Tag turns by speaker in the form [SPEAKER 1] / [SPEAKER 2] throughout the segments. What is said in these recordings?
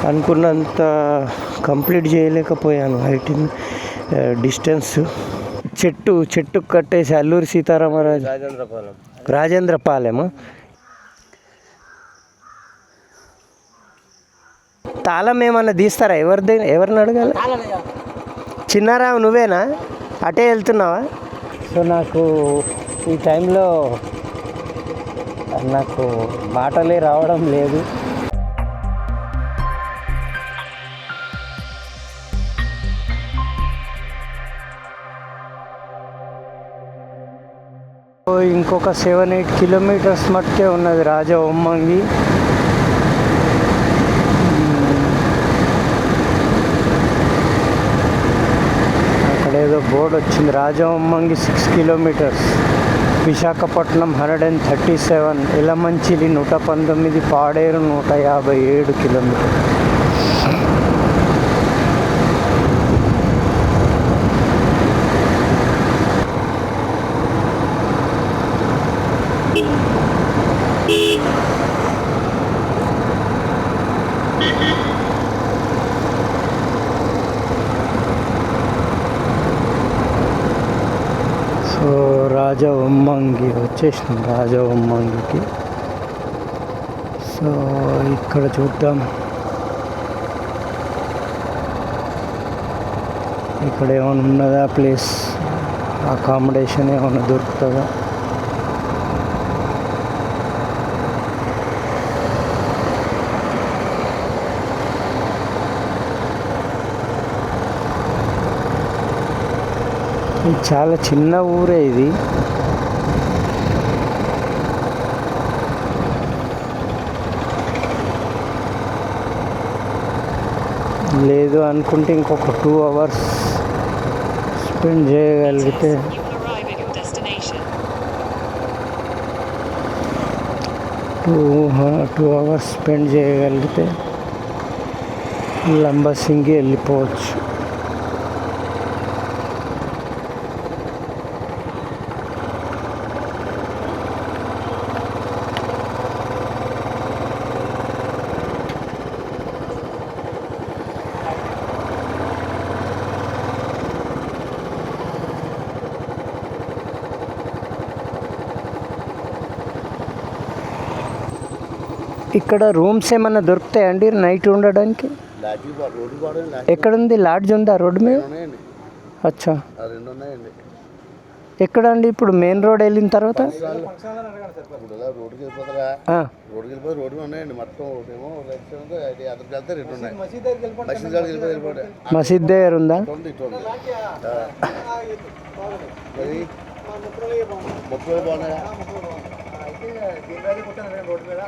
[SPEAKER 1] అనుకున్నంత కంప్లీట్ చేయలేకపోయాను. హైటింగ్ డిస్టెన్స్ చెట్టు కట్టేసి అల్లూరి సీతారామరాజు రాజేంద్రపాలెమా. తాళం ఏమన్నా తీస్తారా? ఎవరిని అడగాలి? చిన్నారావు నువ్వేనా? అటే వెళ్తున్నావా? సో నాకు ఈ టైంలో నాకు మాటలే రావడం లేదు. ఇంకొక 7-8 కిలోమీటర్స్ మట్టుకే ఉన్నది రాజవొమ్మంగి. అక్కడ ఏదో బోర్డు వచ్చింది, Rajavommangi 6 kilometres, Visakhapatnam 137, Yelamanchili 119, Paderu 157 kilometres. So Rajavommangi వచ్చేసినాం, రాజవొమ్మంగికి. సో ఇక్కడ చూద్దాం, ఇక్కడ ఏమైనా ఉన్నదా ప్లేస్, అకామిడేషన్ ఏమైనా దొరుకుతుందా? ఇది చాలా చిన్న ఊరే ఇది. లేదు అనుకుంటే ఇంకొక 2 అవర్స్ స్పెండ్ చేయగలిగితే 2 అవర్స్ స్పెండ్ చేయగలిగితే లంబసింగి వెళ్ళిపోవచ్చు. ఇక్కడ రూమ్స్ ఏమన్నా దొరుకుతాయండి నైట్ ఉండడానికి? ఎక్కడుంది లాడ్జ్? ఉందా రోడ్డు మీద? అచ్చా, ఎక్కడ అండి? ఇప్పుడు మెయిన్ రోడ్ వెళ్ళిన తర్వాత మసీద్ దగ్గర ఉందా?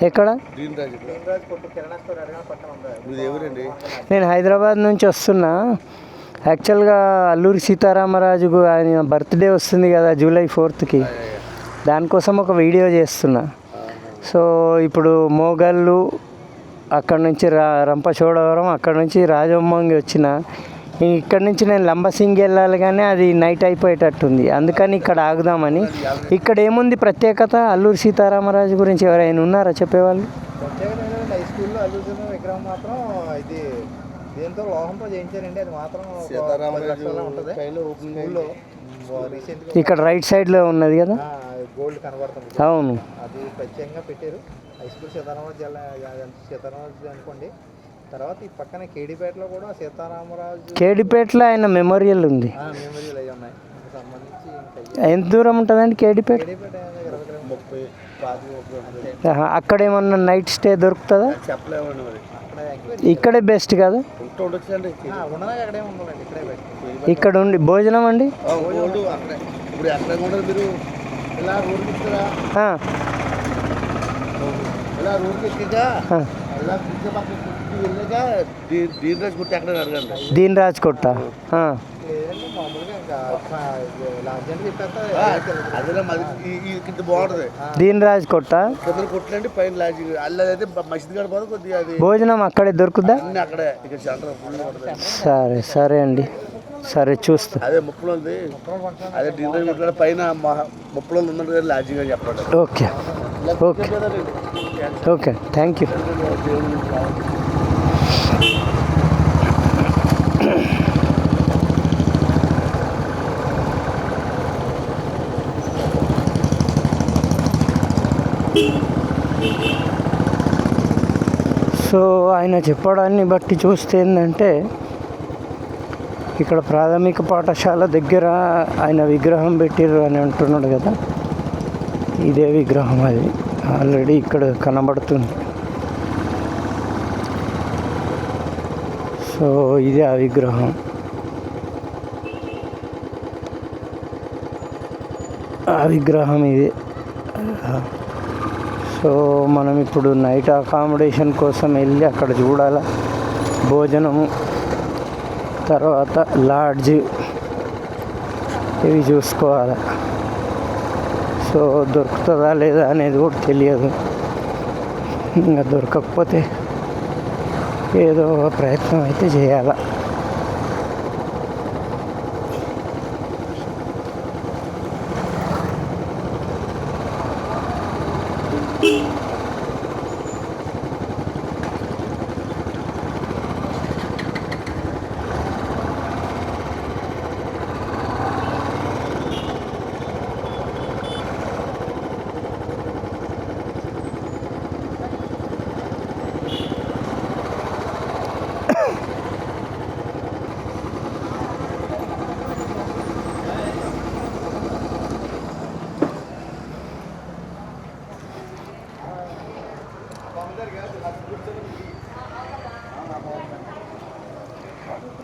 [SPEAKER 1] ఎక్కడ? నేను హైదరాబాద్ నుంచి వస్తున్నా. యాక్చువల్గా అల్లూరి సీతారామరాజు ఆయన బర్త్డే వస్తుంది కదా జూలై 4th, దానికోసం ఒక వీడియో చేస్తున్నా. సో ఇప్పుడు మోగళ్ళు, అక్కడ నుంచి రంపచోడవరం, అక్కడ నుంచి రాజవొమ్మంగి వచ్చిన. ఇక్కడ నుంచి నేను లంబసింగి వెళ్ళాలి, కానీ అది నైట్ అయిపోయేటట్టుంది. అందుకని ఇక్కడ ఆగుదామని. ఇక్కడ ఏముంది ప్రత్యేకత అల్లూరి సీతారామరాజు గురించి ఎవరైనా ఉన్నారా చెప్పేవాళ్ళు?
[SPEAKER 2] హై స్కూల్లో అల్లూరి సీతారామ విగ్రహం మాత్రం ఇది దేంతో లోహంతో చేయించారండి. అది మాత్రం ఉంటుంది.
[SPEAKER 1] ఇక్కడ రైట్ సైడ్లో ఉన్నది కదా,
[SPEAKER 2] గోల్డ్ కనబడుతుంది.
[SPEAKER 1] అవును,
[SPEAKER 2] అది ప్రత్యేకంగా పెట్టారు. హై స్కూల్ సీతారామరాజు అనుకోండి. తర్వాత ఈ పక్కన కేడిపేటలో కూడా సీతారామరాజు,
[SPEAKER 1] కేడిపేటలో ఆయన మెమోరియల్ ఉంది.
[SPEAKER 2] మెమోరియల్ అవి ఉన్నాయి సంబంధించి.
[SPEAKER 1] ఎంత దూరం ఉంటుందండి కేడిపేట? అక్కడ ఏమన్నా నైట్ స్టే దొరుకుతుందా? ఇక్కడే బెస్ట్ కదా? ఇక్కడ ఉండి భోజనం అండి? దీన్ రాజ్ కొట్ట. దీన్ రాజ్ కొట్ట భోజనం అక్కడే దొరుకుద్దా? సరే సరే అండి, సరే చూస్తా.
[SPEAKER 3] అదే ముప్పలో ఉంది, అదే డీన్ పైన ముప్పలో ఉన్నట్టు లాడ్జింగ్ అని చెప్పండి.
[SPEAKER 1] Okay okay okay, thank you. So ఆయన చెప్పడాన్ని బట్టి చూస్తే ఏంటంటే ఇక్కడ ప్రాథమిక పాఠశాల దగ్గర ఆయన విగ్రహం పెట్టిర్రు అని అంటున్నాడు కదా, ఇదే విగ్రహం అది ఆల్రెడీ ఇక్కడ కనబడుతుంది. సో ఇదే ఆ విగ్రహం. ఆ విగ్రహం ఇది. సో మనం ఇప్పుడు నైట్ అకామిడేషన్ కోసం వెళ్ళి అక్కడ చూడాలి. భోజనము, తర్వాత లాడ్జ్ ఇవి చూసుకోవాలి. సో దొరుకుతుందా లేదా అనేది కూడా తెలియదు. ఇంకా దొరకకపోతే ఏదో ప్రయత్నం అయితే చేయాలి.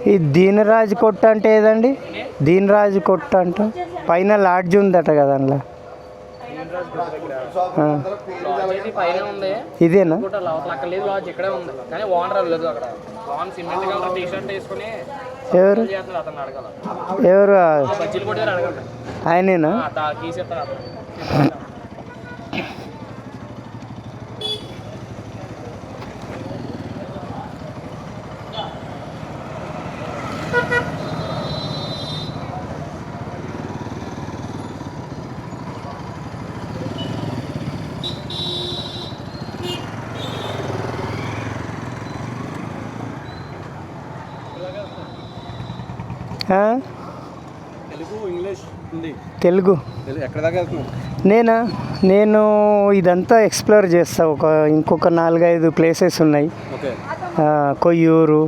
[SPEAKER 1] ఈ దీనరాజు కొట్ట అంటే ఏదండి? దీనరాజు కొట్ట అంట పైన లాడ్జ్ ఉందట కదా అందులో.
[SPEAKER 4] పైన ఉంది
[SPEAKER 1] ఇదేనా?
[SPEAKER 4] అక్కడ లేదు, లాడ్జ్ ఇక్కడే ఉంది కానీ ఓనర్ లేదు. అక్కడ own cement colour T shirt వేసుకుని
[SPEAKER 1] ఎవరు
[SPEAKER 4] అతను అడగాలి.
[SPEAKER 1] ఎవరు?
[SPEAKER 4] బజ్జీలు కూడా అడగండి.
[SPEAKER 1] ఆయనేనా?
[SPEAKER 4] తీసేస్తాను అతను.
[SPEAKER 3] తెలుగు, ఇంగ్లీష్, హిందీ.
[SPEAKER 1] తెలుగు.
[SPEAKER 3] ఎక్కడ దాకా వెళ్తున్నావు?
[SPEAKER 1] నేను ఇదంతా ఎక్స్ప్లోర్ చేస్తా. ఇంకొక 4-5 ప్లేసెస్ ఉన్నాయి. కొయ్యూరు,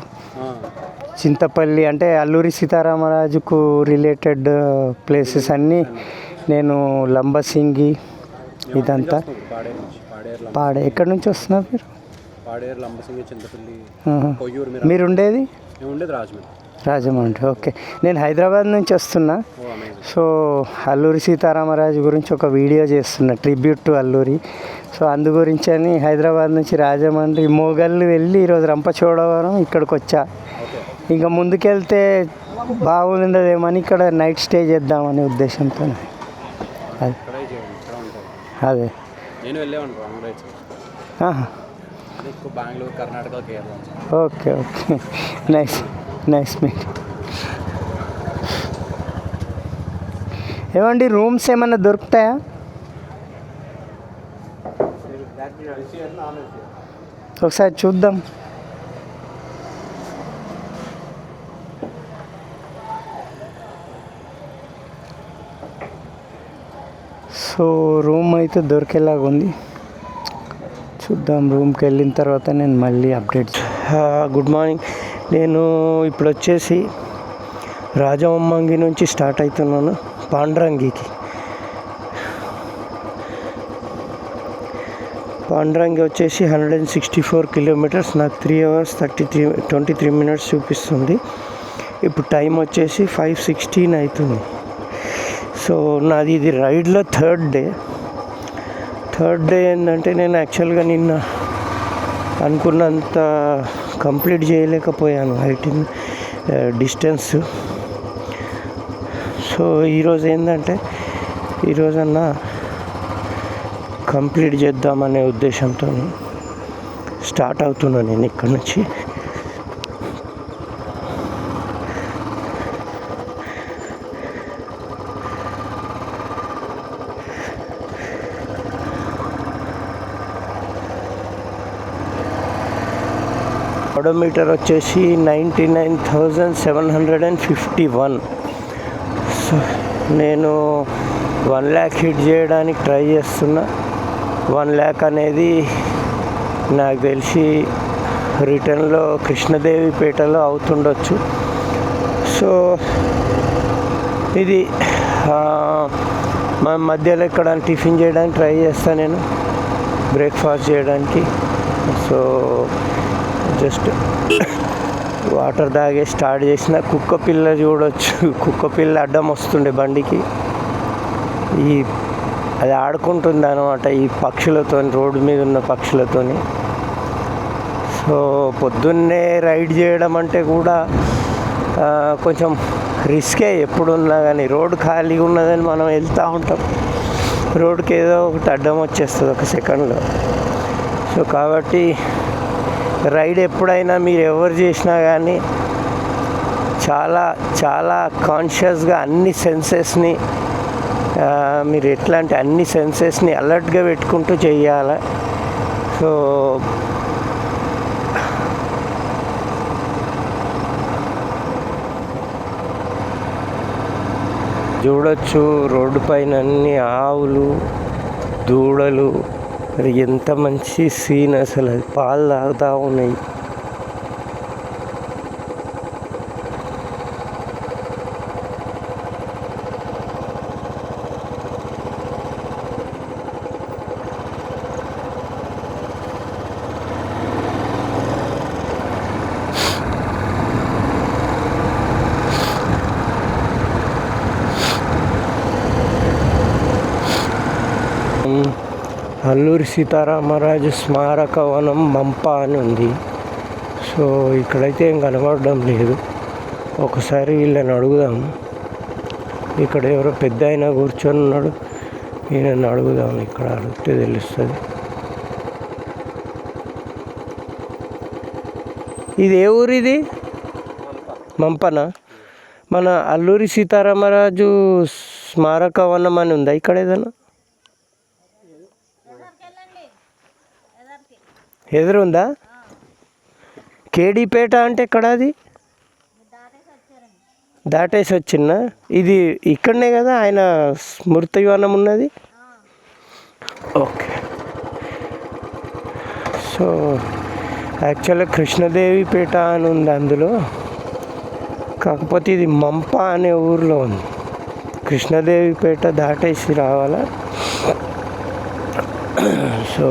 [SPEAKER 1] చింతపల్లి, అంటే అల్లూరి సీతారామరాజుకు రిలేటెడ్ ప్లేసెస్ అన్నీ. నేను లంబసింగి ఇదంతా. పాడే ఎక్కడి నుంచి వస్తున్నారు మీరు?
[SPEAKER 3] పాడేరు, లంబసింగి, చింతపల్లి, కొయ్యూరు.
[SPEAKER 1] మీరు ఉండేది?
[SPEAKER 3] ఉండేది రాజమండ్రి.
[SPEAKER 1] రాజమండ్రి. ఓకే. నేను హైదరాబాద్ నుంచి వస్తున్నా. సో అల్లూరి సీతారామరాజు గురించి ఒక వీడియో చేస్తున్నా, ట్రిబ్యూట్ టు అల్లూరి. సో అందు గురించి అని హైదరాబాద్ నుంచి రాజమండ్రి, మోగల్ని వెళ్ళి ఈరోజు రంపచోడవరం ఇక్కడికి వచ్చా. ఇంకా ముందుకెళ్తే బాగుండదేమని ఇక్కడ నైట్ స్టే చేద్దామనే ఉద్దేశంతో. అదే
[SPEAKER 3] నేను వెళ్ళేవాడిని Bengaluru, Karnataka, Kerala.
[SPEAKER 1] Okay okay, nice meet. ఏమండి రూమ్స్ ఏమన్నా దొరుకుతాయా? ఒకసారి చూద్దాం. సో రూమ్ అయితే దొరికేలాగా ఉంది. చూద్దాం. రూమ్కి వెళ్ళిన తర్వాత నేను మళ్ళీ అప్డేట్. Good morning. నేను ఇప్పుడు వచ్చేసి రాజవమ్మంగి నుంచి స్టార్ట్ అవుతున్నాను పాండ్రంగికి. పాండ్రంగి వచ్చేసి 164 కిలోమీటర్స్. నాకు 3 hours 23 minutes చూపిస్తుంది. ఇప్పుడు టైం వచ్చేసి 5:16 అవుతుంది. సో నాది ఇది రైడ్లో థర్డ్ డే ఏంటంటే నేను యాక్చువల్గా నిన్న అనుకున్నంత కంప్లీట్ చేయలేకపోయాను హైటింగ్ డిస్టెన్స్. సో ఈరోజు ఏంటంటే ఈరోజన్నా కంప్లీట్ చేద్దామనే ఉద్దేశంతో స్టార్ట్ అవుతున్నాను నేను ఇక్కడ నుంచి. ఓడోమీటర్ వచ్చేసి 99,751. సో నేను 1 lakh హిట్ చేయడానికి ట్రై చేస్తున్నా. 1 lakh అనేది నాకు తెలిసి రిటర్న్లో కృష్ణదేవిపేటలో అవుతుండొచ్చు. సో ఇది మా మధ్యలో ఇక్కడ టిఫిన్ చేయడానికి ట్రై చేస్తాను నేను, బ్రేక్ఫాస్ట్ చేయడానికి. సో జస్ట్ వాటర్ తాగే స్టార్ట్ చేసిన. కుక్క పిల్ల చూడొచ్చు, కుక్క పిల్ల అడ్డం వస్తుండే బండికి. అది ఆడుకుంటుంది అనమాట ఈ పక్షులతో, రోడ్డు మీద ఉన్న పక్షులతోని. సో పొద్దున్నే రైడ్ చేయడం అంటే కూడా కొంచెం రిస్కే. ఎప్పుడున్నా కానీ రోడ్డు ఖాళీగా ఉన్నదని మనం వెళ్తూ ఉంటాం, రోడ్డుకి ఏదో ఒకటి అడ్డం వచ్చేస్తుంది ఒక సెకండ్లో. సో కాబట్టి రైడ్ ఎప్పుడైనా మీరు ఎవరు చేసినా కానీ చాలా చాలా కాన్షియస్గా అన్ని సెన్సెస్ని మీరు ఎట్లా అంటే అన్ని సెన్సెస్ని అలర్ట్గా పెట్టుకుంటూ చెయ్యాలి. సో చూడొచ్చు రోడ్డు పైన అన్ని ఆవులు, దూడలు. మరి ఎంత మంచి సీన్ అసలు, అది పాలు తాగుతూ ఉన్నాయి. అల్లూరి సీతారామరాజు స్మారక వనం మంప అని ఉంది. సో ఇక్కడైతే ఏం కనబడడం లేదు. ఒకసారి వీళ్ళని అడుగుదాం. ఇక్కడ ఎవరో పెద్ద ఆయన కూర్చొని ఉన్నాడు, ఈయనని అడుగుదాం. ఇక్కడ అడిగితే తెలుస్తుంది. ఇది ఏ ఊరు? ఇది మంపన. మన అల్లూరి సీతారామరాజు స్మారక వనం అని ఉందా ఇక్కడ ఏదైనా? ఎదురుందా? కేడీపేట అంటే ఎక్కడ? అది దాటేసి వచ్చిందా? ఇది ఇక్కడనే కదా ఆయన స్మృతివనం ఉన్నది. ఓకే. సో యాక్చువల్గా కృష్ణదేవిపేట అని ఉంది అందులో, కాకపోతే ఇది మంప అనే ఊర్లో ఉంది. కృష్ణదేవిపేట దాటేసి రావాలా. సో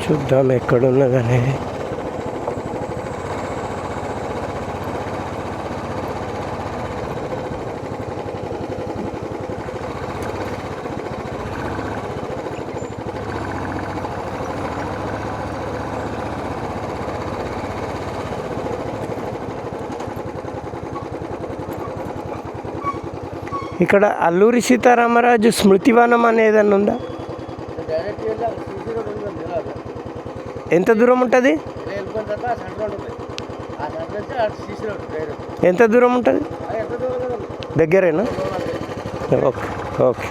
[SPEAKER 1] చూద్దాం ఎక్కడున్నదనేది. ఇక్కడ అల్లూరి సీతారామరాజు స్మృతివనం అనేది ఉందా? ఎంత దూరం ఉంటుంది? ఎంత దూరం ఉంటుంది? దగ్గరేనా? Okay okay.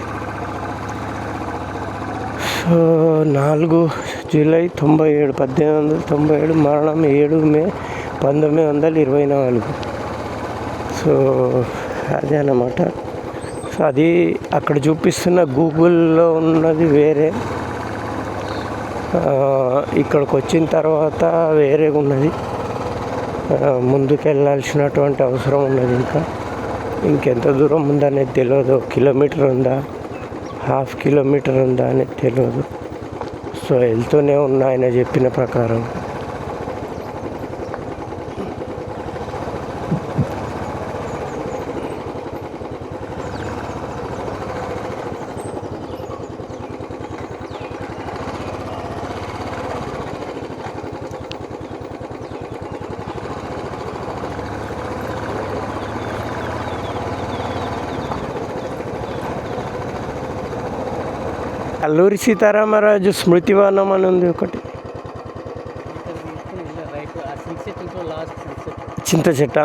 [SPEAKER 1] సో 4 జూలై 97, 1897, మరణం 7 మే 1924. సో అదే అన్నమాట. సో అది అక్కడ చూపిస్తున్న గూగుల్లో ఉన్నది వేరే, ఇక్కడికి వచ్చిన తర్వాత వేరేగా ఉన్నది. ముందుకు వెళ్ళాల్సినటువంటి అవసరం ఉన్నది. ఇంకెంత దూరం ఉందనేది తెలియదు. 1 కిలోమీటర్ ఉందా, ½ కిలోమీటర్ ఉందా అనేది తెలియదు. సో వెళ్తూనే ఉన్నా ఆయన చెప్పిన ప్రకారం. అల్లూరి సీతారామరాజు స్మృతివనం అని ఉంది ఒకటి. చింత చెట్ట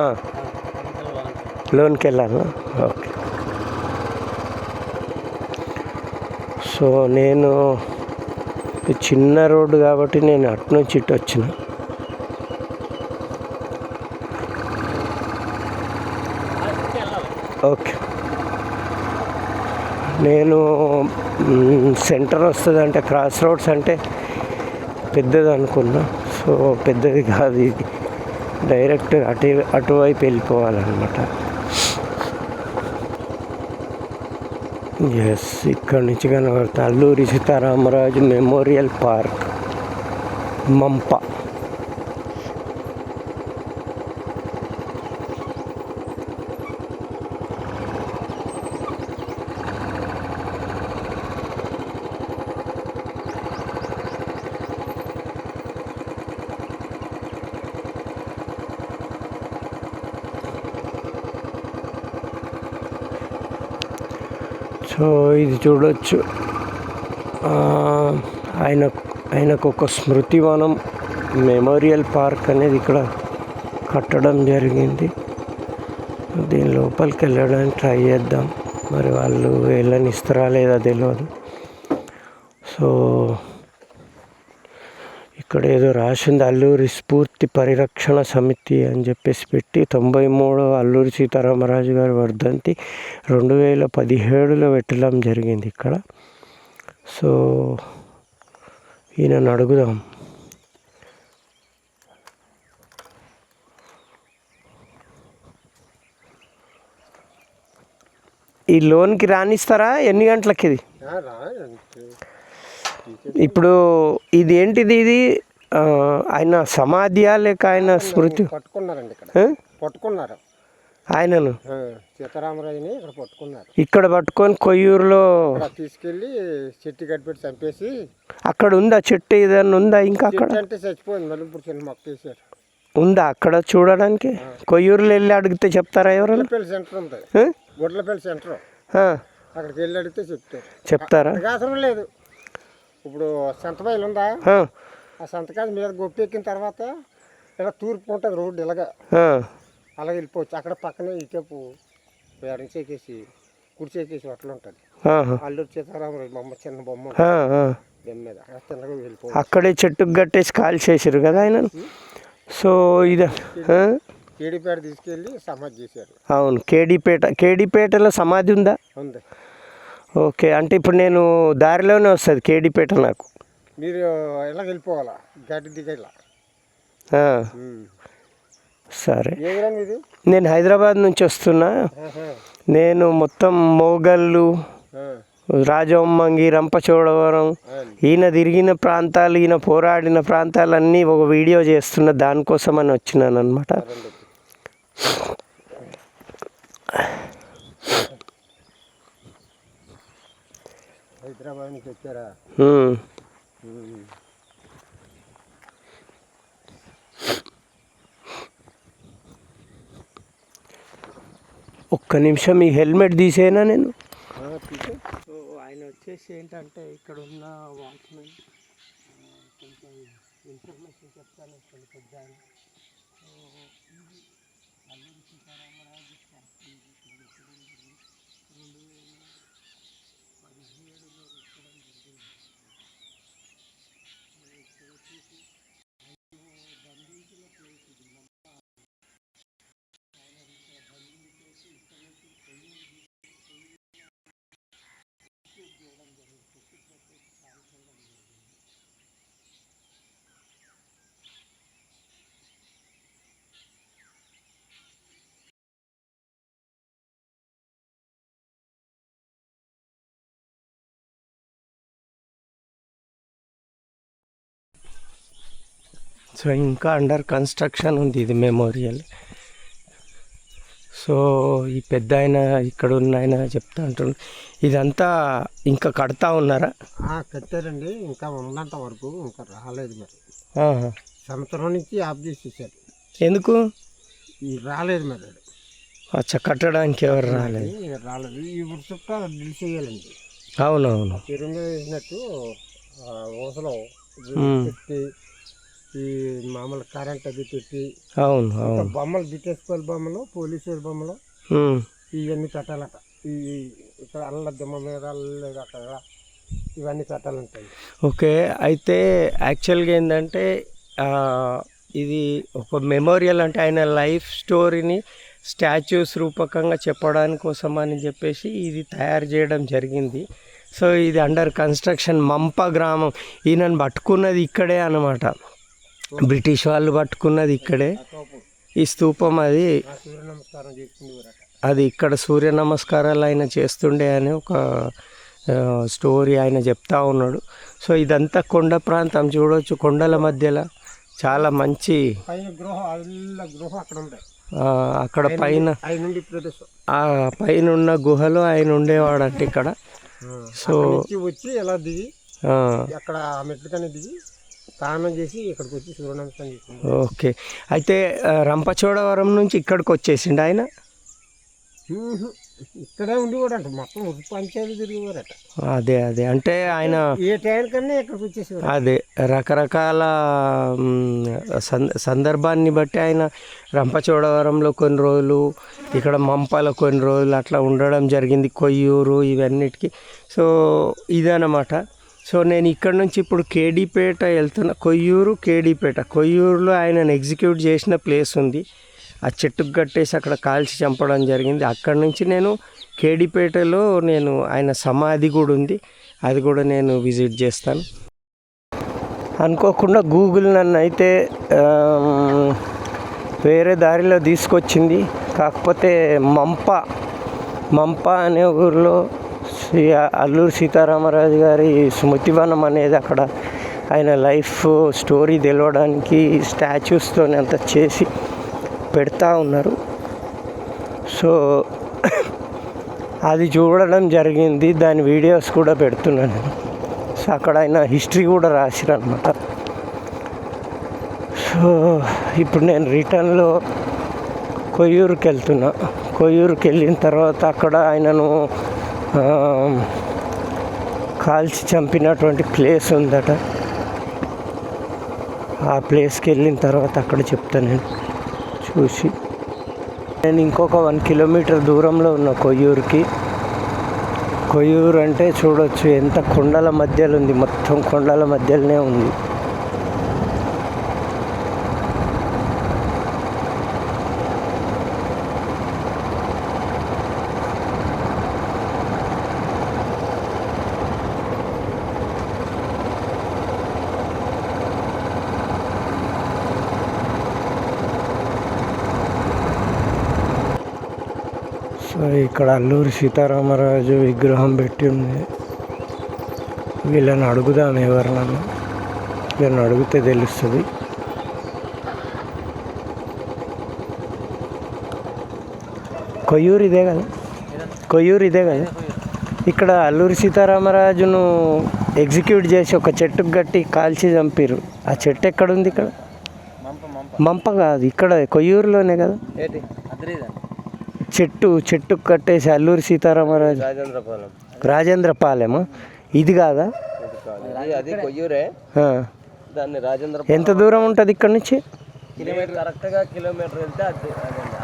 [SPEAKER 1] లోనికి వెళ్ళాలా? ఓకే. సో నేను చిన్న రోడ్డు కాబట్టి నేను అటు నుంచి ఇటు వచ్చిన. ఓకే. నేను సెంటర్ వస్తుంది అంటే క్రాస్ రోడ్స్ అంటే పెద్దది అనుకున్నా. సో పెద్దది కాదు ఇది, డైరెక్ట్ అటువైపు వెళ్ళిపోవాలన్నమాట. ఎస్, ఇక్కడి నుంచి కనబడుతుంది Alluri Sitaramaraju memorial park Mampa. So ఇది చూడొచ్చు, ఆయనకు ఒక స్మృతివనం మెమోరియల్ పార్క్ అనేది ఇక్కడ కట్టడం జరిగింది. దీని లోపలికి వెళ్ళడానికి ట్రై చేద్దాం, మరి వాళ్ళు వెళ్ళనిస్తారా లేదా తెలియదు. సో ఇక్కడ ఏదో రాసింది, అల్లూరి స్ఫూర్తి పరిరక్షణ సమితి అని చెప్పేసి పెట్టి 93వ అల్లూరి సీతారామరాజు గారి వర్ధంతి 2017లో పెట్టడం జరిగింది ఇక్కడ. సో ఈయనను అడుగుదాం. ఈ లోన్కి రానిస్తారా? ఎన్ని గంటలకి ఇది? ఇప్పుడు ఇది ఏంటిది? ఇది ఆయన సమాధియా లేక ఆయన స్మృతి?
[SPEAKER 2] పట్టుకున్నారండి ఇక్కడ, పట్టుకున్నారు
[SPEAKER 1] ఆయనను,
[SPEAKER 2] సీతారామరాజుని ఇక్కడ పట్టుకున్నారు.
[SPEAKER 1] ఇక్కడ పట్టుకొని కొయ్యూరులో
[SPEAKER 2] తీసుకెళ్ళి చెట్టు కట్టిపెట్టి చంపేసి.
[SPEAKER 1] అక్కడ ఉందా చెట్టు? ఏదన్నా ఉందా ఇంకా అక్కడ?
[SPEAKER 2] అంటే చచ్చిపోయింది, మళ్ళీ ఇప్పుడు చిన్న మొక్క వేసారు.
[SPEAKER 1] ఉందా అక్కడ చూడడానికి? కొయ్యూరులో వెళ్ళి అడిగితే చెప్తారా ఎవరైనా?
[SPEAKER 2] గుడ్లపల్లి సెంటర్ ఉంది, గుడ్లపల్లి సెంటర్, అక్కడికి వెళ్ళి అడిగితే
[SPEAKER 1] చెప్తారా?
[SPEAKER 2] అవసరం లేదు. ఇప్పుడు సంతబాయిలు ఉందా, ఆ సంతకాల మీద గొప్పి ఎక్కిన తర్వాత ఇలా తూర్పు ఉంటుంది రోడ్డు, ఇలాగా అలా వెళ్ళిపోవచ్చు. అక్కడ పక్కనే ఇటేపు ఎడంచి ఎక్కేసి కుడిచి ఎక్కేసి హోటల్ ఉంటుంది, అల్లూరి సీతారామరాజు బొమ్మ, చిన్న బొమ్మ దాని మీద చిన్నగా వెళ్ళిపోవచ్చు.
[SPEAKER 1] అక్కడే చెట్టుకు కట్టేసి కాల్ చేసారు కదా ఆయన. సో ఇది
[SPEAKER 2] కేడీపేట తీసుకెళ్ళి సమాధి చేశారు.
[SPEAKER 1] అవును, కేడీపేటలో సమాధి ఉందా?
[SPEAKER 2] ఉంది.
[SPEAKER 1] ఓకే, అంటే ఇప్పుడు నేను దారిలోనే వస్తుంది కేడీపేట నాకు.
[SPEAKER 2] మీరు ఎలా వెళ్ళిపోవాలా, గడ్డి దిగేలా.
[SPEAKER 1] సరే,
[SPEAKER 2] ఇది
[SPEAKER 1] నేను హైదరాబాద్ నుంచి వస్తున్నా. నేను మొత్తం మోగళ్ళు, రాజవమ్మంగి, రంపచోడవరం, ఈయన తిరిగిన ప్రాంతాలు, ఈయన పోరాడిన ప్రాంతాలన్నీ ఒక వీడియో చేస్తున్న, దానికోసం అని వచ్చినాను అనమాట.
[SPEAKER 2] హైదరాబాద్ నుంచి వచ్చారా?
[SPEAKER 1] ఒక్క నిమిషం, ఈ హెల్మెట్ తీసేనా నేను? సో ఆయన వచ్చేసి ఏంటంటే ఇక్కడ ఉన్న వాచ్మెన్ కొంచెం ఇన్ఫర్మేషన్ చెప్తాను పెద్ద ఆయన. అల్లూరి సీతారామరాజు 2017లో ఎక్కడం జరిగింది. బంధించిన ప్లేస్ ఇది. సో ఇంకా అండర్ కన్స్ట్రక్షన్ ఉంది ఇది మెమోరియల్. సో ఈ పెద్ద ఆయన ఇక్కడ ఉన్న ఆయన చెప్తా అంటుండ్రు, ఇదంతా ఇంకా కడతా ఉన్నారా?
[SPEAKER 2] కట్టారండి, ఇంకా ఉన్నంత వరకు ఇంకా రాలేదు. మరి సంవత్సరం నుంచి ఆఫ్ చేసేసారు.
[SPEAKER 1] ఎందుకు
[SPEAKER 2] రాలేదు మరి?
[SPEAKER 1] అచ్చా, కట్టడానికి ఎవరు రాలేదు?
[SPEAKER 2] ఈ చుట్టూ డ్రిల్ చేయాలండి.
[SPEAKER 1] అవునవును,
[SPEAKER 2] తిరుమల వేసినట్టు ఊసలో పెట్టి, ఈ మామూలు కరెంట్ అది పెట్టి,
[SPEAKER 1] అవును అవును,
[SPEAKER 2] బొమ్మలు బిటేసుకోవాలి, బొమ్మలు పోలీసు బొమ్మలు ఇవన్నీ పెట్టాలట. ఈ ఇక్కడ అల్ల దిమ్మ మీద అల్లలేదు అక్కడ ఇవన్నీ పెట్టాలంటాయి.
[SPEAKER 1] ఓకే, అయితే యాక్చువల్గా ఏంటంటే ఇది ఒక మెమోరియల్, అంటే ఆయన లైఫ్ స్టోరీని స్టాచ్యూస్ రూపకంగా చెప్పడానికి కోసం అని చెప్పేసి ఇది తయారు చేయడం జరిగింది. సో ఇది అండర్ కన్స్ట్రక్షన్ మంప గ్రామం. ఈయనను పట్టుకున్నది ఇక్కడే అన్నమాట, బ్రిటిష్ వాళ్ళు పట్టుకున్నది ఇక్కడే. ఈ స్తూపం అది ఇక్కడ సూర్య నమస్కారాలు ఆయన చేస్తుండే అని ఒక స్టోరీ ఆయన చెప్తా ఉన్నాడు. సో ఇదంతా కొండ ప్రాంతం చూడవచ్చు, కొండల మధ్యలో చాలా మంచి అక్కడ పైన పైన ఉన్న గుహలో ఆయన ఉండేవాడంట ఇక్కడ. సో
[SPEAKER 2] వచ్చి ఎలా దిగి అక్కడ మెట్లకనే దిగి స్నానం చేసి ఇక్కడికి వచ్చి సూర్యనమస్కారం చేసింది.
[SPEAKER 1] ఓకే, అయితే రంపచోడవరం నుంచి ఇక్కడికి వచ్చేసిండు ఆయన.
[SPEAKER 2] ఇక్కడే ఉండి కూడా అంట మొత్తం పంచాయతీ తిరిగివారట.
[SPEAKER 1] అదే అదే అంటే ఆయన
[SPEAKER 2] ఏ టైం కన్నా ఇక్కడికి వచ్చేసి
[SPEAKER 1] అదే రకరకాల సందర్భాన్ని బట్టి ఆయన రంపచోడవరంలో కొన్ని రోజులు, ఇక్కడ మంపలో కొన్ని రోజులు అట్లా ఉండడం జరిగింది, కొయ్యూరు ఇవన్నిటికీ. సో ఇదన్నమాట. సో నేను ఇక్కడ నుంచి ఇప్పుడు కేడీపేట వెళ్తున్నా, కొయ్యూరు కేడీపేట. కొయ్యూరులో ఆయనను ఎగ్జిక్యూట్ చేసిన ప్లేస్ ఉంది, ఆ చెట్టుకు కట్టేసి అక్కడ కాల్చి చంపడం జరిగింది. అక్కడ నుంచి నేను కేడీపేటలో ఆయన సమాధి కూడా ఉంది, అది కూడా నేను విజిట్ చేస్తాను. అనుకోకుండా గూగుల్ నన్ను అయితే వేరే దారిలో తీసుకొచ్చింది. కాకపోతే మంప అనే ఊరిలో అల్లూరి సీతారామరాజు గారి స్మృతివనం అనేది అక్కడ ఆయన లైఫ్ స్టోరీ తెలవడానికి స్టాచ్యూస్తో అంతా చేసి పెడతా ఉన్నారు. సో అది చూడడం జరిగింది, దాని వీడియోస్ కూడా పెడుతున్నాను. సో అక్కడ ఆయన హిస్టరీ కూడా రాసిరనమాట. సో ఇప్పుడు నేను రిటర్న్లో కొయ్యూరుకి వెళ్తున్నా. కొయ్యూరుకి వెళ్ళిన తర్వాత అక్కడ ఆయనను కాల్చి చంపినటువంటి ప్లేస్ ఉందట. ఆ ప్లేస్కి వెళ్ళిన తర్వాత అక్కడ చెప్తాను నేను చూసి. నేను ఇంకొక 1 కిలోమీటర్ దూరంలో ఉన్న కొయ్యూరుకి. కొయ్యూరు అంటే చూడొచ్చు ఎంత కొండల మధ్యలో ఉంది, మొత్తం కొండల మధ్యలోనే ఉంది. సో ఇక్కడ అల్లూరి సీతారామరాజు విగ్రహం పెట్టి ఉంది. వీళ్ళని అడుగుదాం, ఎవరినన్నా వీళ్ళని అడిగితే తెలుస్తుంది. కొయ్యూరు ఇదే కదా, కొయ్యూరు ఇదే కదా. ఇక్కడ అల్లూరి సీతారామరాజును ఎగ్జిక్యూట్ చేసి ఒక చెట్టుకు కట్టి కాల్చి చంపారు. ఆ చెట్టు ఎక్కడుంది? ఇక్కడ మంప కాదు, ఇక్కడ కొయ్యూరులోనే కదా చెట్టుకు కట్టేసి అల్లూరి సీతారామరాజు. రాజేంద్రపాలెమా? ఇది కాదా? ఎంత దూరం ఉంటుంది ఇక్కడ నుంచి?
[SPEAKER 3] కరెక్ట్గా కిలోమీటర్ వెళ్తే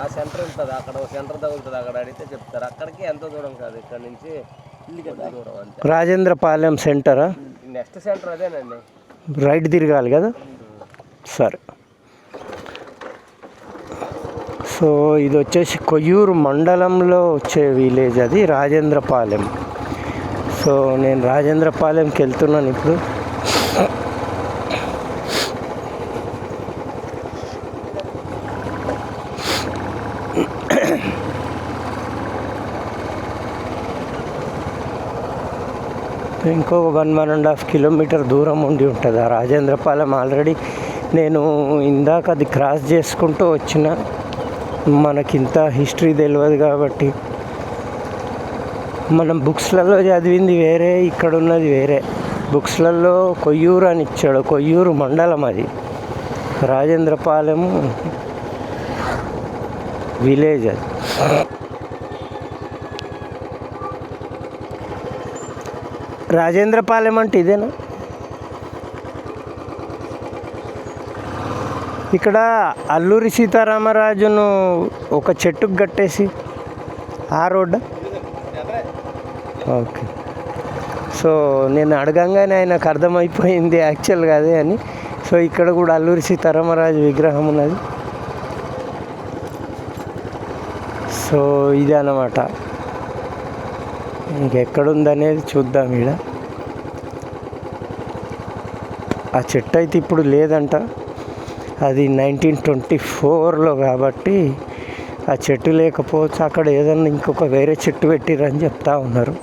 [SPEAKER 3] ఆ సెంటర్ వెళ్తుంది, అక్కడ సెంటర్ తగులుతుంది, అక్కడ అడిగితే చెప్తారు. అక్కడికి ఎంత దూరం కాదు, ఇక్కడ నుంచి దూరం అంతే.
[SPEAKER 1] రాజేంద్రపాలెం సెంటరా?
[SPEAKER 3] నెక్స్ట్ సెంటర్ అదేనండి,
[SPEAKER 1] రైట్ తిరగాలి కదా. సరే. సో ఇది వచ్చేసి కొయ్యూరు మండలంలో వచ్చే విలేజ్, అది రాజేంద్రపాలెం. సో నేను రాజేంద్రపాలెంకి వెళ్తున్నాను ఇప్పుడు. ఇంకో 1.5 కిలోమీటర్ దూరం ఉండి ఉంటుంది ఆ రాజేంద్రపాలెం. ఆల్రెడీ నేను ఇందాక అది క్రాస్ చేసుకుంటూ వచ్చిన. మనకింత హిస్టరీ తెలియదు కాబట్టి, మనం బుక్స్లలో చదివింది వేరే, ఇక్కడ ఉన్నది వేరే. బుక్స్లలో కొయ్యూరు అని ఇచ్చాడు, కొయ్యూరు మండలం అది. రాజేంద్రపాలెం విలేజ్ అది. రాజేంద్రపాలెం అంటే ఇదేనా? ఇక్కడ అల్లూరి సీతారామరాజును ఒక చెట్టుకు కట్టేసి ఆ రోడ్డు. ఓకే. సో నేను అడగంగానే ఆయనకు అర్థమైపోయింది యాక్చువల్గా అదే అని. సో ఇక్కడ కూడా అల్లూరి సీతారామరాజు విగ్రహం ఉన్నది. సో ఇది అన్నమాట. ఇంకెక్కడుందనేది చూద్దాం. ఈడ ఆ చెట్టు అయితే ఇప్పుడు లేదంట, అది 1924లో కాబట్టి ఆ చెట్టు లేకపోవచ్చు. అక్కడ ఏదన్నా ఇంకొక వేరే చెట్టు పెట్టిరని చెప్తా ఉన్నారు.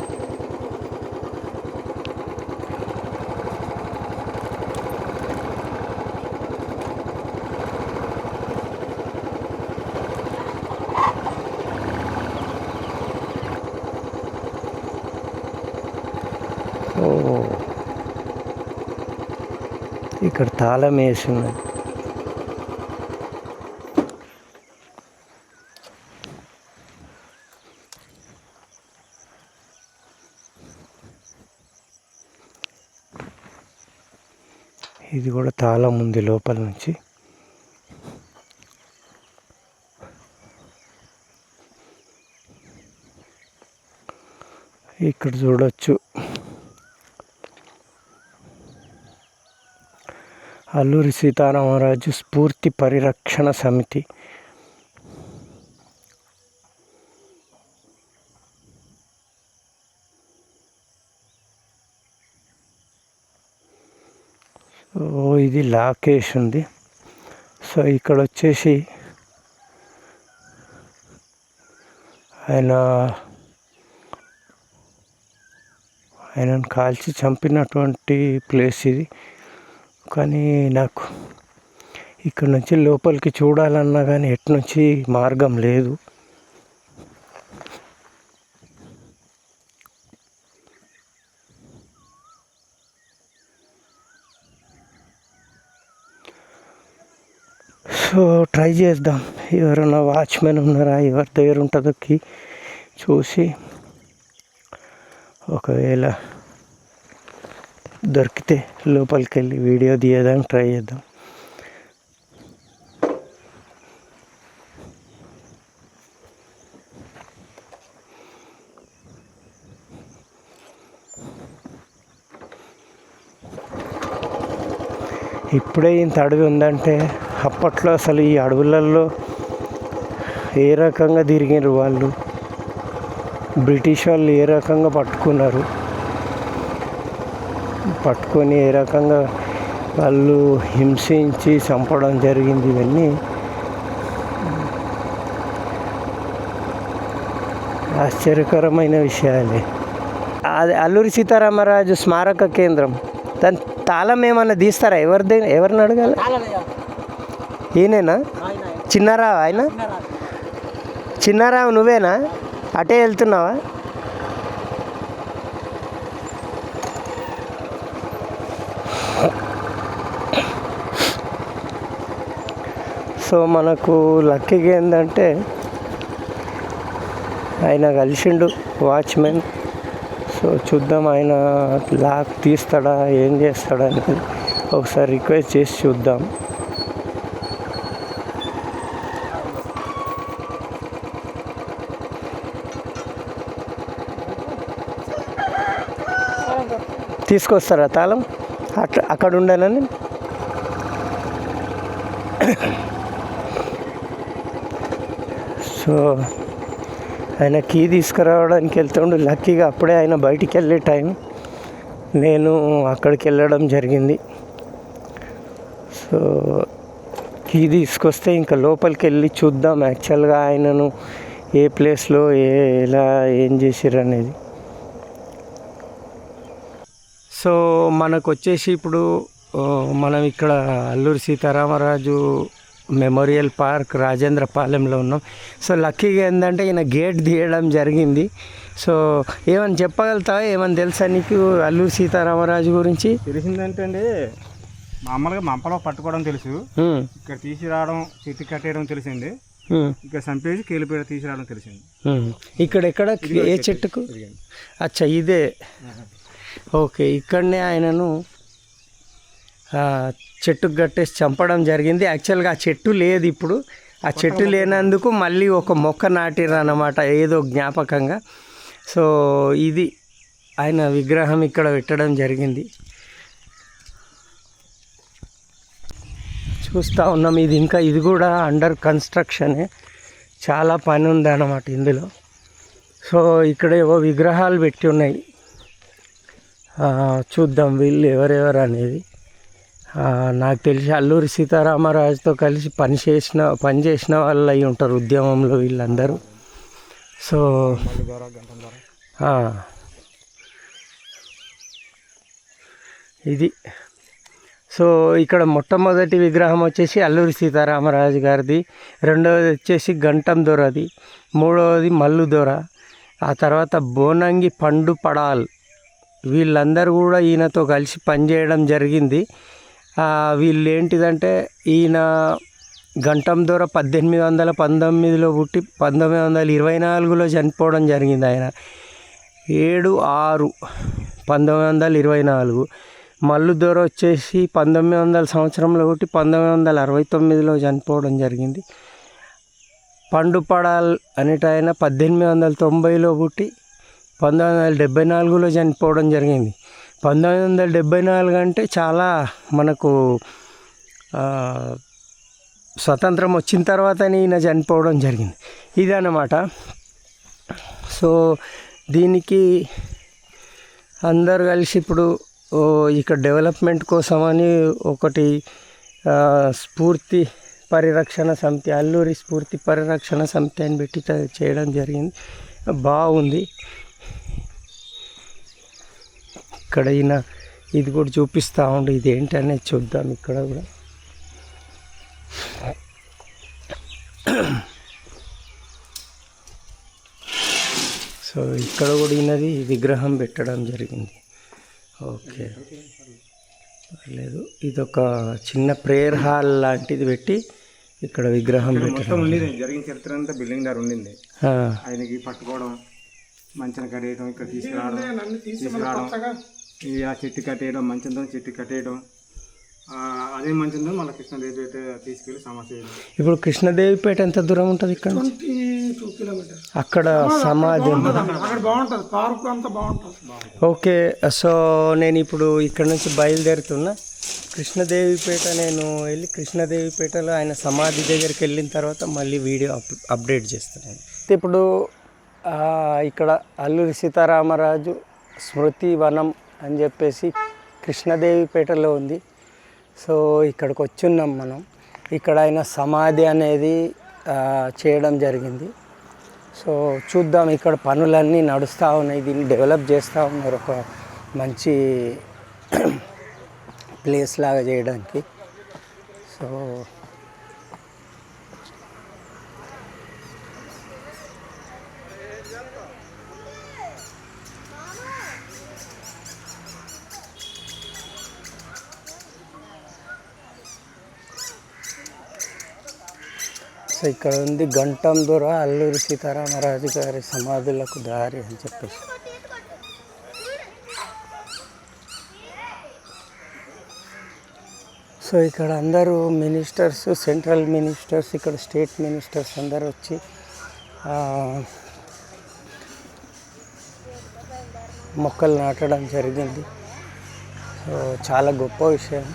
[SPEAKER 1] ఇక్కడ తాళం వేసి ఉన్నది. ఇది కూడా తాళం ఉంది లోపల నుంచి. ఇక్కడ చూడొచ్చు అల్లూరి సీతారామరాజు స్ఫూర్తి పరిరక్షణ సమితి. ఇది లాకేష్ ఉంది. సో ఇక్కడ వచ్చేసి ఆయనను కాల్చి చంపినటువంటి ప్లేస్ ఇది. కానీ నాకు ఇక్కడ నుంచి లోపలికి చూడాలన్నా కానీ ఎటు నుంచి మార్గం లేదు. సో ట్రై చేద్దాం. ఎవరైనా వాచ్మెన్ ఉన్నారా, ఎవరి దగ్గర ఉంటుందో చూసి ఒకవేళ దొరికితే లోపలికి వెళ్ళి వీడియో తీయడానికి ట్రై చేద్దాం. ఇప్పుడే ఇంత అడవి ఉందంటే అప్పట్లో అసలు ఈ అడవులలో ఏ రకంగా తిరిగినారు వాళ్ళు, బ్రిటిష్ వాళ్ళు ఏ రకంగా పట్టుకొని ఏ రకంగా వాళ్ళు హింసించి చంపడం జరిగింది. ఇవన్నీ ఆశ్చర్యకరమైన విషయాలే. అది అల్లూరి సీతారామరాజు స్మారక కేంద్రం. దాని తాళం ఏమన్నా తీస్తారా? ఎవరిని అడగాలి? ఈయనేనా? చిన్నారావు? ఆయన చిన్నారావు నువ్వేనా? అటే వెళ్తున్నావా? సో మనకు లక్కీగా ఏంటంటే ఆయన కలిసిండు వాచ్మెన్. సో చూద్దాం ఆయన లాక్ తీస్తాడా ఏం చేస్తాడా అనేది ఒకసారి రిక్వెస్ట్ చేసి చూద్దాం. తీసుకొస్తారా తాళం? అక్కడ ఉండేనని సో ఆయన కీ తీసుకురావడానికి వెళ్తుండు. లక్కీగా అప్పుడే ఆయన బయటికి వెళ్ళే టైం, నేను అక్కడికి వెళ్ళడం జరిగింది. సో కీ తీసుకొస్తే ఇంకా లోపలికి వెళ్ళి చూద్దాం యాక్చువల్గా ఆయనను ఏ ప్లేస్లో ఎలా ఏం చేసిర్రు అనేది. సో మనకు వచ్చేసి ఇప్పుడు మనం ఇక్కడ అల్లూరి సీతారామరాజు మెమోరియల్ పార్క్ రాజేంద్రపాలెంలో ఉన్నాం. సో లక్కీగా ఏంటంటే ఈయన గేట్ తీయడం జరిగింది. సో ఏమని చెప్పగలుగుతావా? ఏమని తెలుసా నీకు అల్లూరి సీతారామరాజు గురించి?
[SPEAKER 2] తెలిసిందంటే అండి, మామూలుగా మంపలో పట్టుకోవడం తెలుసు, ఇక్కడ తీసుకురావడం చెట్టు కట్టేయడం తెలిసింది, ఇక్కడ చంపేసి కేలిపేట తీసుకురావడం తెలిసింది.
[SPEAKER 1] ఇక్కడ ఎక్కడ ఏ చెట్టుకు? అచ్చా ఇదే. ఓకే, ఇక్కడనే ఆయనను చెట్టుకు కట్టేసి చంపడం జరిగింది. యాక్చువల్గా ఆ చెట్టు లేదు ఇప్పుడు. ఆ చెట్టు లేనందుకు మళ్ళీ ఒక మొక్క నాటిరు అన్నమాట, ఏదో జ్ఞాపకంగా. సో ఇది ఆయన విగ్రహం ఇక్కడ పెట్టడం జరిగింది. చూస్తూ ఉన్నాం. ఇది కూడా అండర్ కన్స్ట్రక్షనే, చాలా పని ఉంది అన్నమాట ఇందులో. సో ఇక్కడ ఏవో విగ్రహాలు పెట్టి ఉన్నాయి. చూద్దాం వీళ్ళు ఎవరెవరు అనేది. నాకు తెలిసి అల్లూరి సీతారామరాజుతో కలిసి పనిచేసిన వాళ్ళు అయి ఉంటారు ఉద్యమంలో వీళ్ళందరూ. సో ఇది. సో ఇక్కడ మొట్టమొదటి విగ్రహం వచ్చేసి అల్లూరి సీతారామరాజు గారిది, రెండవది వచ్చేసి గంటం దొరది, మూడవది మల్లు దొర, ఆ తర్వాత బోనంగి పండు పడాల్. వీళ్ళందరూ కూడా ఈయనతో కలిసి పనిచేయడం జరిగింది. వీళ్ళు ఏంటిదంటే ఈయన గంటం దొర 1819లో పుట్టి 1924లో చనిపోవడం జరిగింది. ఆయన 7/6/1924. మల్లు దొర వచ్చేసి 1900 సంవత్సరంలో పుట్టి 1969లో చనిపోవడం జరిగింది. పండు పడాల్ అనేట ఆయన 1890లో పుట్టి 1974లో చనిపోవడం జరిగింది. 1974 అంటే చాలా మనకు స్వతంత్రం వచ్చిన తర్వాతనే ఈయన చనిపోవడం జరిగింది. ఇదన్నమాట. సో దీనికి అందరు కలిసి ఇప్పుడు ఇక్కడ డెవలప్మెంట్ కోసమని ఒకటి స్ఫూర్తి పరిరక్షణ సమితి, అల్లూరి స్ఫూర్తి పరిరక్షణ సమితి అని పెట్టి చేయడం జరిగింది. బాగుంది. ఇక్కడ ఈయన ఇది కూడా చూపిస్తూ ఉండి ఇది ఏంటనేది చూద్దాం. ఇక్కడ కూడా సో ఇక్కడ కూడా ఈయనది విగ్రహం పెట్టడం జరిగింది. ఓకే, లేదు, ఇది ఒక చిన్న ప్రేయర్ హాల్ లాంటిది పెట్టి ఇక్కడ విగ్రహం పెట్టడం
[SPEAKER 2] జరిగిన చరిత్ర అంతా బిల్డింగ్ దారి ఉండింది. ఆయనకి పట్టుకోవడం, మంచం కట్టేయడం, ఇక్కడ తీసుకురావడం, ఆ చెట్టు కట్టేయడం, మంచంతో చెట్టు కట్టేయడం, అదే మంచంతో మన కృష్ణదేవిపేట తీసుకెళ్ళి సమస్య.
[SPEAKER 1] ఇప్పుడు కృష్ణదేవిపేట ఎంత దూరం ఉంటుంది? ఇక్కడ
[SPEAKER 2] 22 కిలోమీటర్స్.
[SPEAKER 1] అక్కడ సమాధి
[SPEAKER 2] బాగుంటుంది, పార్క్ అంతా బాగుంటుంది.
[SPEAKER 1] ఓకే, సో నేను ఇప్పుడు ఇక్కడ నుంచి బయలుదేరుతున్నా. కృష్ణదేవిపేట నేను వెళ్ళి కృష్ణదేవిపేటలో ఆయన సమాధి దగ్గరికి వెళ్ళిన తర్వాత మళ్ళీ వీడియో అప్డేట్ చేస్తాను. ఇప్పుడు ఇక్కడ అల్లూరి సీతారామరాజు స్మృతి వనం అని చెప్పేసి కృష్ణదేవిపేటలో ఉంది. సో ఇక్కడికి వచ్చున్నాం మనం. ఇక్కడ ఆయన సమాధి అనేది చేయడం జరిగింది. సో చూద్దాం. ఇక్కడ పనులన్నీ నడుస్తూ ఉన్నాయి, దీన్ని డెవలప్ చేస్తూ ఉన్నారు ఒక మంచి ప్లేస్ లాగా చేయడానికి. సో ఇక్కడ ఉంది గంటం దొర అల్లూరి సీతారామరాజు గారి సమాధులకు దారి అని చెప్పేసి. సో ఇక్కడ అందరూ మినిస్టర్స్, సెంట్రల్ మినిస్టర్స్, ఇక్కడ స్టేట్ మినిస్టర్స్ అందరూ వచ్చి మొక్కలు నాటడం జరిగింది. సో చాలా గొప్ప విషయం.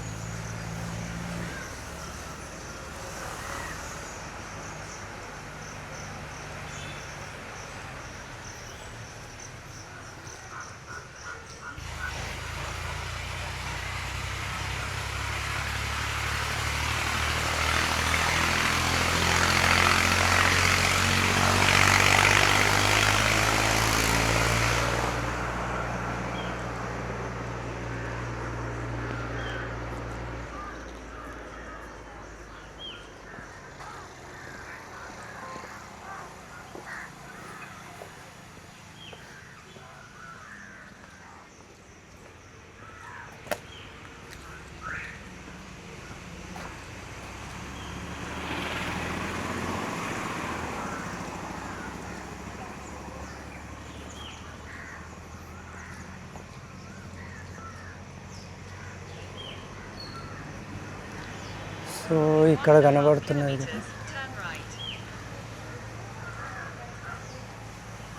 [SPEAKER 1] సో ఇక్కడ కనబడుతున్నది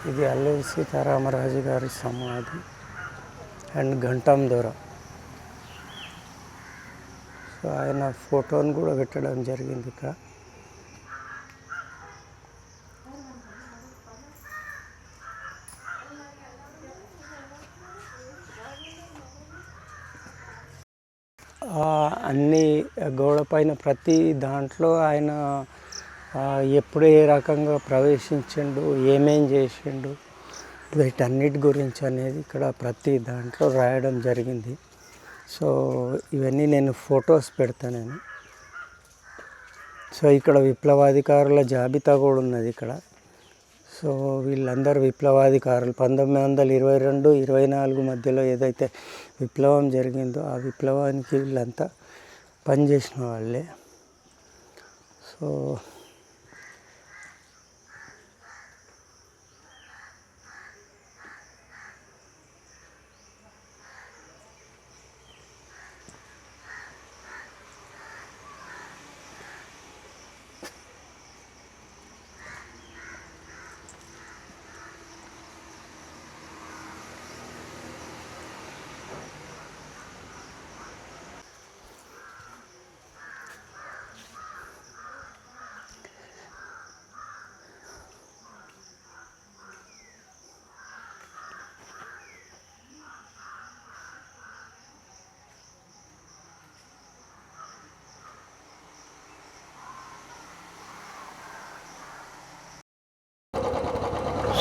[SPEAKER 1] ఇది అల్లూరి సీతారామరాజు గారి సమాధి అండ్ గంటం దొర. సో ఆయన ఫోటోను కూడా పెట్టడం జరిగింది ఇక్కడ. గోడ పైన ప్రతి దాంట్లో ఆయన ఎప్పుడు ఏ రకంగా ప్రవేశించిండు, ఏమేం చేసిండు, వీటన్నిటి గురించి అనేది ఇక్కడ ప్రతి దాంట్లో రాయడం జరిగింది. సో ఇవన్నీ నేను ఫొటోస్ పెడతాను నేను. సో ఇక్కడ విప్లవాధికారుల జాబితా కూడా ఉన్నది ఇక్కడ. సో వీళ్ళందరూ విప్లవాధికారులు 1922-24 మధ్యలో ఏదైతే విప్లవం జరిగిందో ఆ విప్లవానికి వీళ్ళంతా పనిచేసిన వాళ్ళే. సో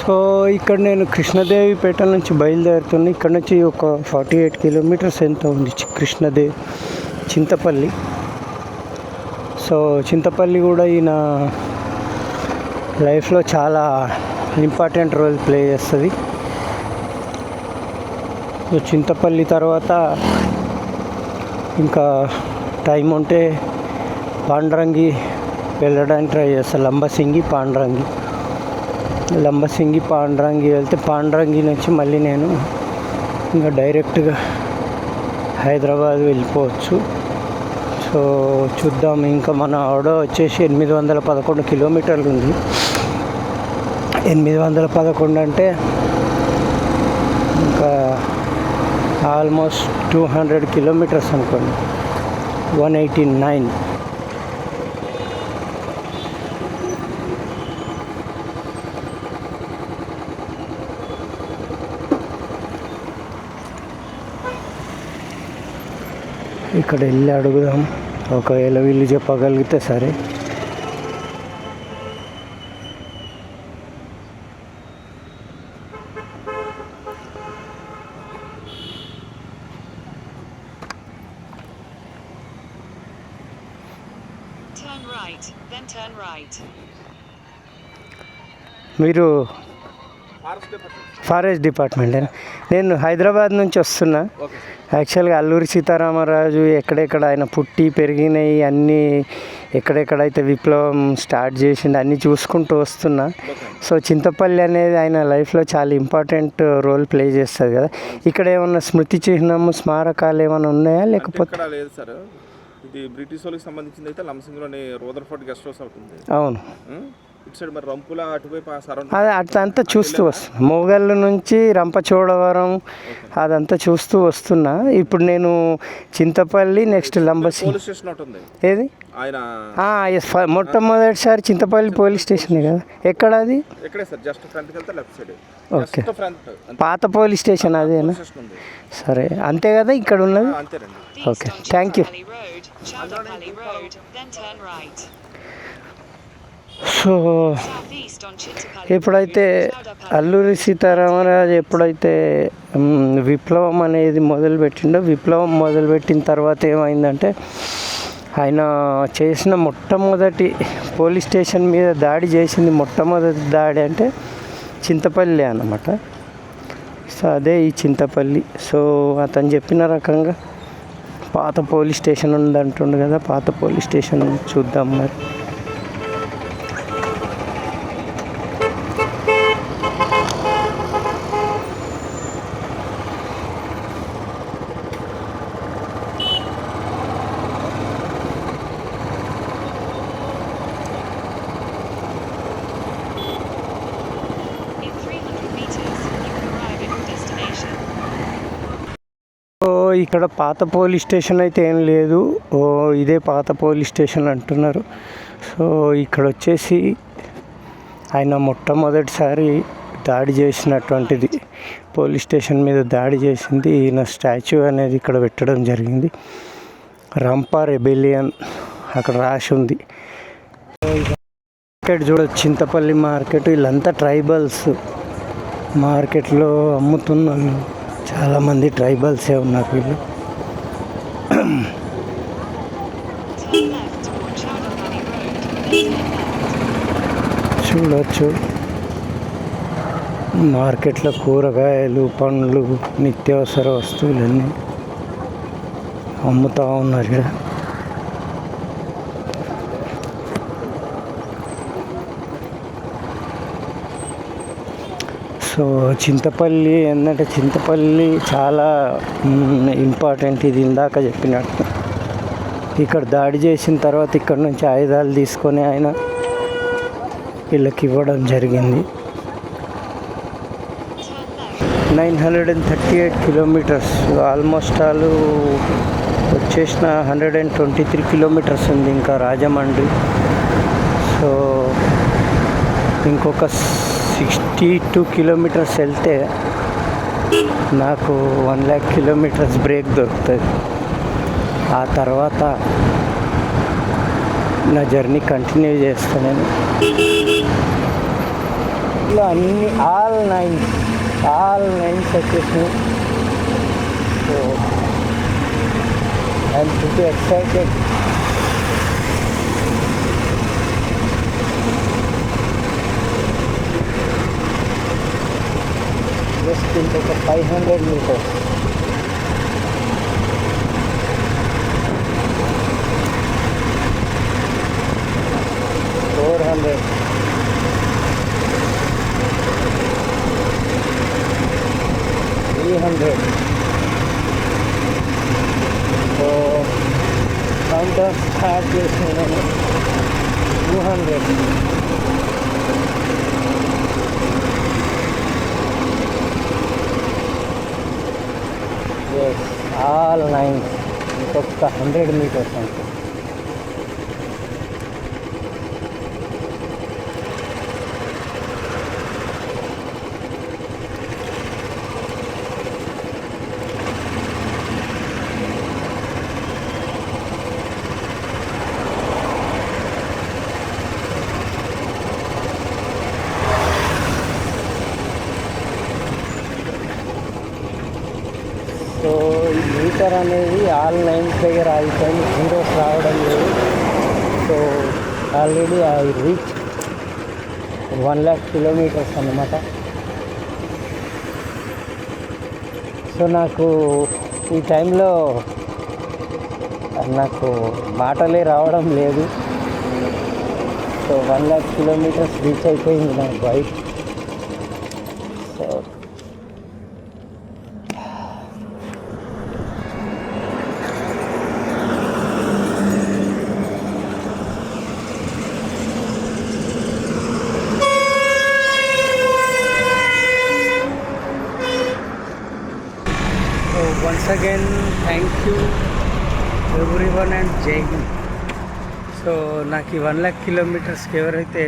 [SPEAKER 1] సో ఇక్కడ నేను కృష్ణదేవిపేట నుంచి బయలుదేరుతున్నా. ఇక్కడ నుంచి ఒక 48 కిలోమీటర్స్ ఎంత ఉంది కృష్ణదేవి చింతపల్లి. సో చింతపల్లి కూడా ఈయన లైఫ్లో చాలా ఇంపార్టెంట్ రోల్ ప్లే చేస్తుంది. సో చింతపల్లి తర్వాత ఇంకా టైం ఉంటే పాండ్రంగి వెళ్ళడానికి ట్రై చేస్తాను. లంబసింగి పాండ్రంగి వెళ్తే పాండ్రంగి నుంచి మళ్ళీ నేను ఇంకా డైరెక్ట్గా హైదరాబాద్ వెళ్ళిపోవచ్చు. సో చూద్దాం. ఇంకా మన ఆవిడ వచ్చేసి 811 కిలోమీటర్లు ఉంది. 811 అంటే ఇంకా ఆల్మోస్ట్ 200 కిలోమీటర్స్ అనుకోండి. 189. ఇక్కడ వెళ్ళి అడుగుదాం, ఒకవేళ వీళ్ళు చెప్పగలిగితే సరే. మీరు ఫారెస్ట్ డిపార్ట్మెంట్. నేను హైదరాబాద్ నుంచి వస్తున్నా. యాక్చువల్గా అల్లూరి సీతారామరాజు ఎక్కడెక్కడ ఆయన పుట్టి పెరిగినాయి అన్నీ, ఎక్కడెక్కడైతే విప్లవం స్టార్ట్ చేసింది అన్నీ చూసుకుంటూ వస్తున్నా. సో చింతపల్లి అనేది ఆయన లైఫ్లో చాలా ఇంపార్టెంట్ రోల్ ప్లే చేస్తుంది కదా. ఇక్కడ ఏమన్నా స్మృతి చిహ్నము స్మారకాలు ఏమైనా ఉన్నాయా లేకపోతే?
[SPEAKER 5] లేదు సార్, ఇది బ్రిటిష్ వాళ్ళకి సంబంధించింది. అయితే లంబసింగిలోని రోదర్ఫోర్డ్ గెస్ట్ హౌస్ అవుతుంది.
[SPEAKER 1] అవును.
[SPEAKER 5] ఇటు సైడ్ మరి రంపుల అటువైపు
[SPEAKER 1] అదే అట్లంతా చూస్తూ వస్తున్నా. మొగళ్ళు నుంచి రంపచోడవరం అదంతా చూస్తూ వస్తున్నా. ఇప్పుడు నేను Chintapalli next Lambasingi
[SPEAKER 5] police station ఉంటుంది.
[SPEAKER 1] ఏది
[SPEAKER 5] ఆయన
[SPEAKER 1] మొట్టమొదటిసారి చింతపల్లి పోలీస్ స్టేషన్ కదా. ఎక్కడ అది?
[SPEAKER 5] ఎక్కడే సార్, జస్ట్ ఫ్రంట్కి వెళ్తే లెఫ్ట్ సైడ్.
[SPEAKER 1] ఓకే, పాత పోలీస్ స్టేషన్ అదేనా? సరే, అంతే కదా ఇక్కడ ఉన్నది.
[SPEAKER 5] అంతేనండి.
[SPEAKER 1] Okay, thank you. సో ఎప్పుడైతే అల్లూరి సీతారామరాజు ఎప్పుడైతే విప్లవం అనేది మొదలుపెట్టిండో, విప్లవం మొదలుపెట్టిన తర్వాత ఏమైందంటే ఆయన చేసిన మొట్టమొదటి పోలీస్ స్టేషన్ మీద దాడి చేసింది, మొట్టమొదటి దాడి అంటే చింతపల్లి అన్నమాట. సో అదే ఈ చింతపల్లి. సో అతను చెప్పిన రకంగా పాత పోలీస్ స్టేషన్ ఉందంటుండు కదా, పాత పోలీస్ స్టేషన్ చూద్దాం మరి. ఇక్కడ పాత పోలీస్ స్టేషన్ అయితే ఏం లేదు. ఇదే పాత పోలీస్ స్టేషన్ అంటున్నారు. సో ఇక్కడ వచ్చేసి ఆయన మొట్టమొదటిసారి దాడి చేసినటువంటిది, పోలీస్ స్టేషన్ మీద దాడి చేసింది ఈయన స్టాచ్యూ అనేది ఇక్కడ పెట్టడం జరిగింది. రంపా రెబెలియన్ అక్కడ రాసి ఉంది. మార్కెట్ చూడొచ్చు, చింతపల్లి మార్కెట్. వీళ్ళంతా ట్రైబల్స్. మార్కెట్లో అమ్ముతున్నారు, చాలామంది ట్రైబల్సే ఉన్నారు వీళ్ళు. చూడవచ్చు మార్కెట్లో కూరగాయలు, పండ్లు, నిత్యావసర వస్తువులన్నీ అమ్ముతూ ఉన్నారు ఇక్కడ. సో చింతపల్లి ఏంటంటే, చింతపల్లి చాలా ఇంపార్టెంట్. ఇది ఇందాక చెప్పినట్టు ఇక్కడ దాడి చేసిన తర్వాత ఇక్కడ నుంచి ఆయుధాలు తీసుకొని ఆయన వీళ్ళకి ఇవ్వడం జరిగింది. 938 కిలోమీటర్స్, ఆల్మోస్ట్ ఆల్ వచ్చేసిన 123 కిలోమీటర్స్ ఉంది ఇంకా రాజమండ్రి. సో ఇంకొక 62 కిలోమీటర్స్ వెళ్తే నాకు 1,00,000 కిలోమీటర్స్ బ్రేక్ దొరుకుతుంది. ఆ తర్వాత నా జర్నీ కంటిన్యూ చేస్తాను నేను. ఇలా అన్ని ఆల్ నైన్స్ వచ్చేసినాయి. So I'm pretty excited. Just ఇంకొక 500 మీటర్స్. సో కౌంటర్ స్టార్ట్ చేసిన 200. Yes, all nines. ఇంకొక 100 మీటర్స్ అంతే. సో ఈ మీటర్ అనేది ఆల్ నైన్స్ దగ్గర ఆగిపోయింది, జీరోస్ రావడం లేదు. So already I reach 1,00,000 kilometres అన్నమాట. సో నాకు ఈ టైంలో నాకు మాటలే రావడం లేదు. సో 1,00,000 కిలోమీటర్స్ రీచ్ అయిపోయింది నా bike. So once again thank you everyone and జై హింద్. సో నాకు ఈ 1,00,000 కిలోమీటర్స్కి ఎవరైతే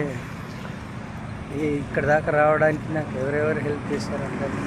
[SPEAKER 1] ఇక్కడ దాకా రావడానికి నాకు ఎవరెవరు హెల్ప్ చేశారు అందరినీ